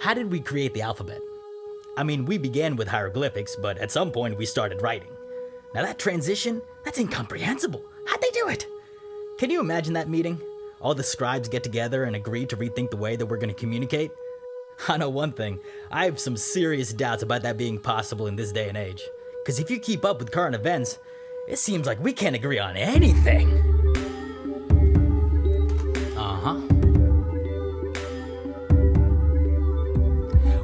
How did we create the alphabet? I mean, we began with hieroglyphics, but at some point we started writing. Now that transition, that's incomprehensible. How'd they do it? Can you imagine that meeting? All the scribes get together and agree to rethink the way that we're going to communicate? I know one thing, I have some serious doubts about that being possible in this day and age. Because if you keep up with current events, it seems like we can't agree on anything.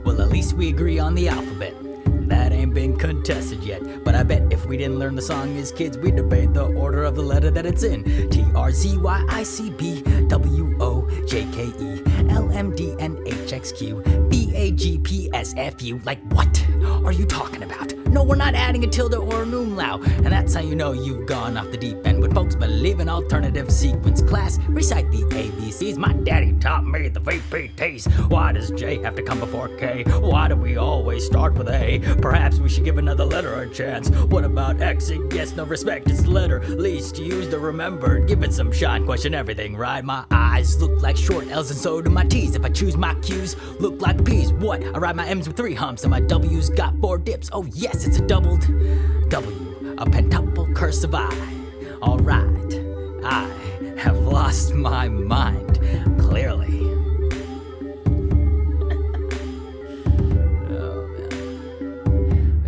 Well, at least we agree on the alphabet. That ain't been contested yet, but I bet if we didn't learn the song as kids, we'd debate the order of the letter that it's in. TRZYICB WOJKE LMDNHXQ BAGPSFU. Like what are you talking about? No, we're not adding a tilde or an umlaut, and that's how you know you've gone off the deep end. When folks believe in alternative sequence class, recite the ABCs. My daddy taught me the VPTs. Why does J have to come before K? Why do we always start with A? Perhaps we should give another letter a chance. What about X? It gets no respect, it's letter least used or remembered. Give it some shine, question everything, right? My I's look like short L's and so do my T's. If I choose my Q's, look like P's. What? I write my M's with 3 humps and my W's got 4 dips. Oh yes, it's a doubled W, a pentuple cursive I. Alright, I have lost my mind, clearly.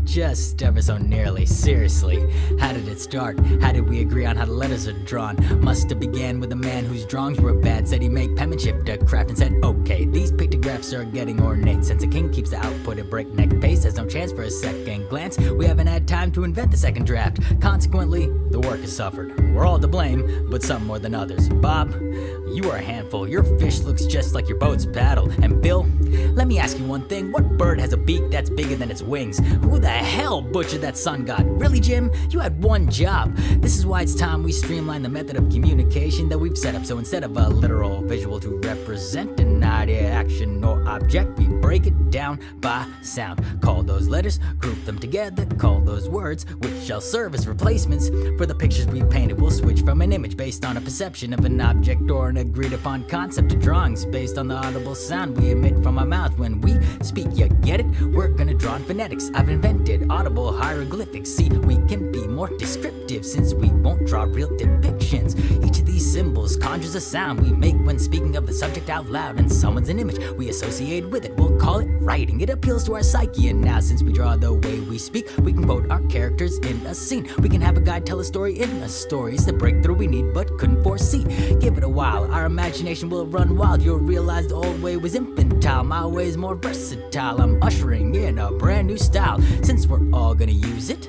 Just ever so nearly. Seriously, how did it start? How did we agree on how the letters are drawn? Must have began with a man whose drawings were bad. Said he'd make penmanship to craft and said, okay, these pictographs are getting ornate. Since a king keeps the output at breakneck pace, there's no chance for a second glance. We haven't had time to invent the second draft. Consequently, the work has suffered. We're all to blame, but some more than others. Bob, you are a handful. Your fish looks just like your boat's paddle. And Bill, let me ask you one thing. What bird has a beak that's bigger than its wings? Who the hell butchered that sun god? Really, Jim? You had one job. This is why it's time we streamline the method of communication that we've set up. So instead of a literal visual to represent an idea, action, or object, we break it down by sound. Call those letters, group them together, call those words, which shall serve as replacements for the pictures we've painted. We'll switch from an image based on a perception of an object or an agreed upon concept to drawings based on the audible sound we emit from our mouth when we speak. You get it? We're gonna draw in phonetics. I've invented audible hieroglyphics. See, we can be more descriptive since we won't draw real depictions. Each of these symbols conjures a sound we make when speaking of the subject out loud, and someone's an image we associate with it. We'll call it writing. It appeals to our psyche, and now since we draw the way we speak, we can quote our characters in a scene. We can have a guide tell a story in a story. It's the breakthrough we need but couldn't foresee. Give it a while, our imagination will run wild. You'll realize the old way was infantile, my way is more versatile. I'm ushering in a brand new style. Since we're all gonna use it,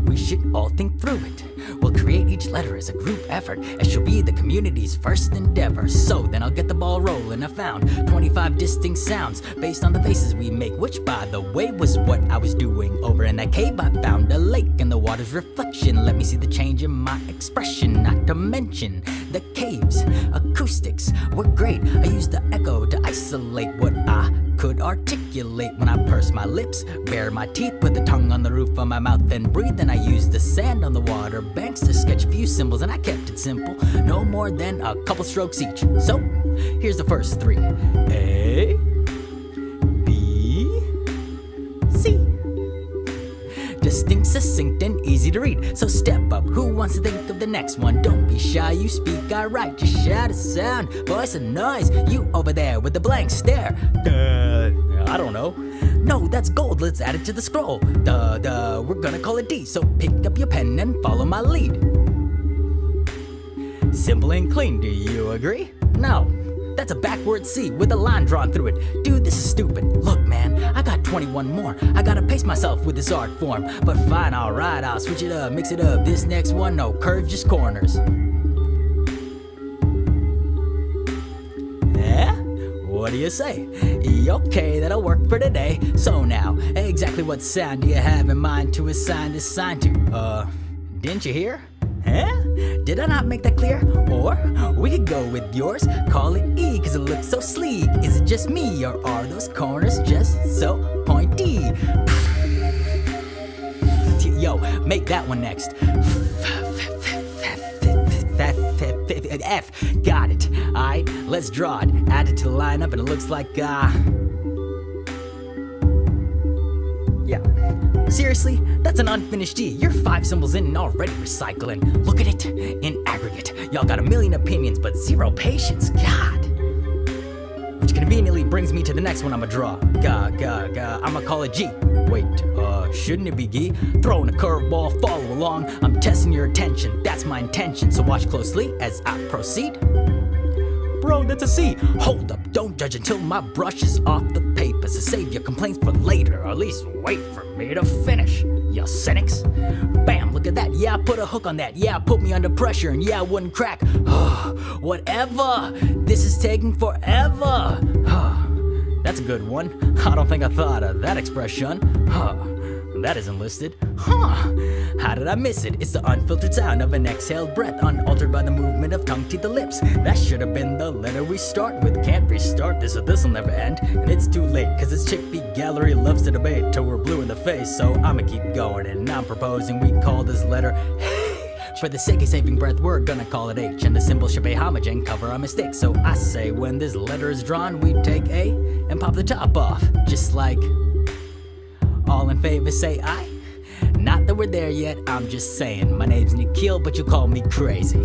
we should all think through it. We'll create each letter as a group effort. It shall be the community's first endeavor. So then I'll get the ball rolling. I found 25 distinct sounds based on the faces we make, which by the way was what I was doing over in that cave. I found a lake and the water's reflection. Let me see the change in my expression. Not to mention the cave's acoustics were great. I used the echo to isolate what I could articulate when I purse my lips, bare my teeth, put the tongue on the roof of my mouth, then breathe. Then I used the sand on the water banks to sketch a few symbols, and I kept it simple, no more than a couple strokes each. So here's the first 3. A, B, C. Distinct, succinct, and easy to read. So step up, who wants to think of the next one? Don't be shy, you speak, I write. Just shout a sound, voice a noise. You over there with the blank stare. I don't know. No, that's gold, let's add it to the scroll. We're gonna call it D. So pick up your pen and follow my lead. Simple and clean, do you agree? No. That's a backward C with a line drawn through it. Dude, this is stupid. Look, man, I got 21 more. I gotta pace myself with this art form. But fine, alright, I'll switch it up, mix it up. This next one, no curves, just corners. Yeah? What do you say? Okay, that'll work for today. So now, exactly what sound do you have in mind to assign this sign to? Didn't you hear? Huh? Did I not make that clear? Or we could go with yours, call it E, cause it looks so sleek. Is it just me, or are those corners just so pointy? Yo, make that one next. F, got it. Alright, let's draw it. Add it to the lineup and it looks like, Yeah. Seriously? That's an unfinished E. You're 5 symbols in and already recycling. Look at it in aggregate. Y'all got a million opinions, but 0 patience. God. Which conveniently brings me to the next one I'ma draw. I'ma call it G. Wait, shouldn't it be G? Throwing a curveball, follow along. I'm testing your attention, that's my intention. So watch closely as I proceed. Bro, that's a C. Hold up, don't judge until my brush is off the paper. So save your complaints for later, or at least wait for me to finish, you cynics. Bam, look at that, yeah, I put a hook on that. Yeah, put me under pressure, and yeah, I wouldn't crack. Whatever, this is taking forever. That's a good one. I don't think I thought of that expression. That isn't listed. How did I miss it? It's the unfiltered sound of an exhaled breath, unaltered by the movement of tongue to the lips. That should have been the letter we start with. Can't restart this or this'll never end. And it's too late, cause this chickpea gallery loves to debate till we're blue in the face. So I'ma keep going, and I'm proposing we call this letter for the sake of saving breath, we're gonna call it H, and the symbol should pay homage and cover our mistakes. So I say when this letter is drawn, we take A and pop the top off, just like all in favor say aye. Not that we're there yet, I'm just saying. My name's Nikil, but you call me crazy.